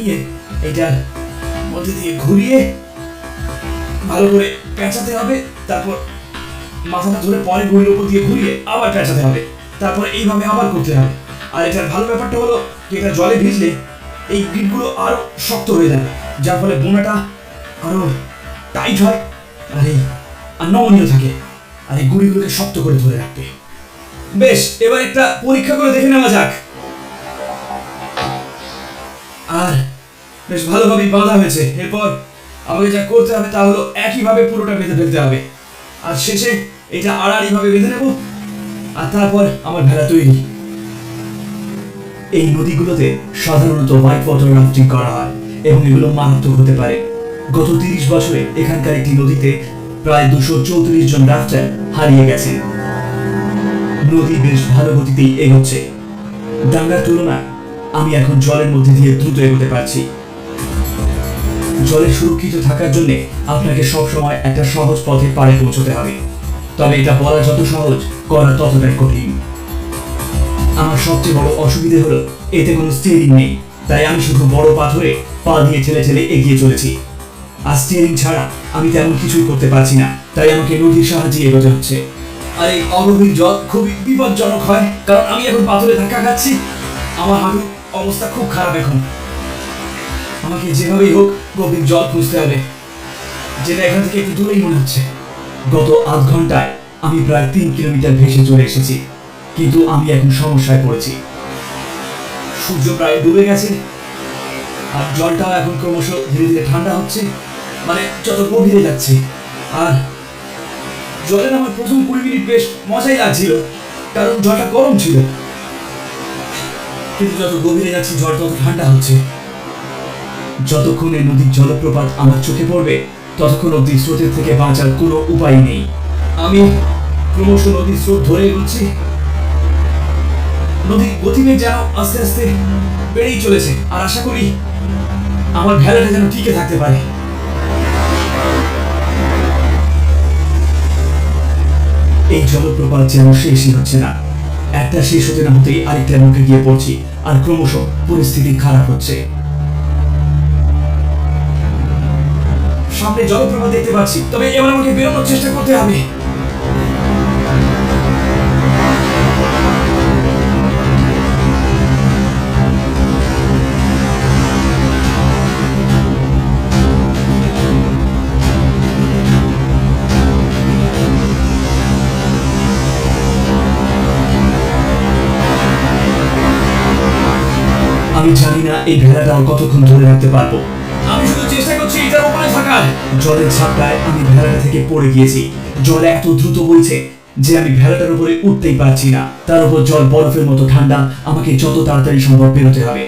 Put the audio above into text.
নিয়ে এটার মধ্যে দিয়ে ঘুরিয়ে ভালো করে পেঁচাতে হবে, তারপর মাথাটা ধরে পরে ঘুরিয়ে উপর দিয়ে ঘুরিয়ে আবার পেঁচাতে হবে, তারপর এইভাবে আবার করতে হবে। আর এটার ভালো ব্যাপারটা হলো এটা জলে ভিজলে এই গ্রিপগুলো আরো শক্ত হয়ে যাবে, যার ফলে বোনাটা আরো টাইট হয় আর নমনীয় থাকে, আর এই গুড়িগুলোকে শক্ত করে ধরে রাখবে। বেশ, এবার একটা পরীক্ষা করে দেখে নেওয়া যাক। আর বেশ ভালোভাবেই বাঁধা হয়েছে। এরপর আমাকে যা করতে হবে তা হলো একইভাবে পুরোটা বেঁধে ফেলতে হবে, আর শেষে এটা আড়াআড়িভাবে বেঁধে নেব, আর তারপর আমার ভেড়া তৈরি। এই নদীগুলোতে সাধারণত হোয়াইট ওয়াটার রাফটিং করা হয় এবং এগুলো মারাত্মক হতে পারে। গত 30 বছরে এখানকার একটি নদীতে প্রায় 234 জন রাফটার হারিয়ে গেছে। নদী বেশ ভালো গতিতেই এগোচ্ছে। ডাঙ্গার তুলনায় আমি এখন জলের মধ্যে দিয়ে দ্রুত এগোতে পারছি। জলে সুরক্ষিত থাকার জন্য আপনাকে সবসময় একটা সহজ পথে পাড়ে পৌঁছতে হবে, তবে এটা বলা যত সহজ করা ততটাই কঠিন। আমার সবচেয়ে বড় অসুবিধে হলো এতে কোনো স্টিয়ারিং নেই, তাই আমি শুধু বড় পাথরে পা দিয়ে ঠেলে ঠেলে এগিয়ে চলেছি। আর স্টিয়ারিং ছাড়া আমি তেমন কিছুই করতে পারছি না, তাই আমাকে নদীর সাহায্যে এগোতে হচ্ছে। আর এই অগভীর জল খুবই বিপজ্জনক হয়, কারণ আমি এখন পাথরে ধাক্কা খাচ্ছি। আমার হাঁটুর অবস্থা খুব খারাপ এখন। আমাকে যেভাবেই হোক গভীর জল খুঁজতে হবে, যেটা এখান থেকে একটু দূরেই মনে হচ্ছে। গত আধ ঘন্টায় আমি প্রায় 3 কিলোমিটার ভেসে চলে এসেছি, কিন্তু আমি এখন সমস্যায় পড়েছি। সূর্য প্রায় ডুবে গেছে, আর জলটাও এখন ক্রমশ ধীরে ধীরে ঠান্ডা হচ্ছে, মানে যত গভীরে যাচ্ছে। আর জলে আমার প্রথম 20 মিনিট বেশ মজাই লাগছিল, কারণ জলটা গরম ছিল, কিন্তু যত গভীরে যাচ্ছি জল তত ঠান্ডা হচ্ছে। যতক্ষণে নদীর জলপ্রপাত আমার চোখে পড়বে ততক্ষণ অব্দি স্রোতের থেকে বাঁচার কোনো উপায় নেই। আমি ক্রমশ নদীর স্রোত ধরে এগোচ্ছি। নদীর গতিবেগ যেন আস্তে আস্তে বেড়েই চলেছে, আর আশা করি আমার ভেড়াটা যেন টিকে থাকতে পারে। এই জলপ্রপাত যেন শেষই হচ্ছে না। একটা শেষ হতে না হতেই আরেকটার মুখে গিয়ে পড়ছি, আর ক্রমশ পরিস্থিতি খারাপ হচ্ছে। সামনে জলপ্রপাত দেখতে পাচ্ছি, তবে এবার আমাকে বেরোনোর চেষ্টা করতে হবে। আমি জানি না এই ভেড়াটা কতক্ষণ ধরে রাখতে পারবো। আমি শুধু চেষ্টা করছি এটার উপরে থাকার। জলের ঝাপটায় আমি ভেড়াটা থেকে পড়ে গিয়েছি। জল এত দ্রুত বইছে যে আমি ভেড়াটার উপরে উঠতেই পারছি না। তার উপর জল বরফের মতো ঠান্ডা। আমাকে যত তাড়াতাড়ি সম্ভব বেরোতে হবে।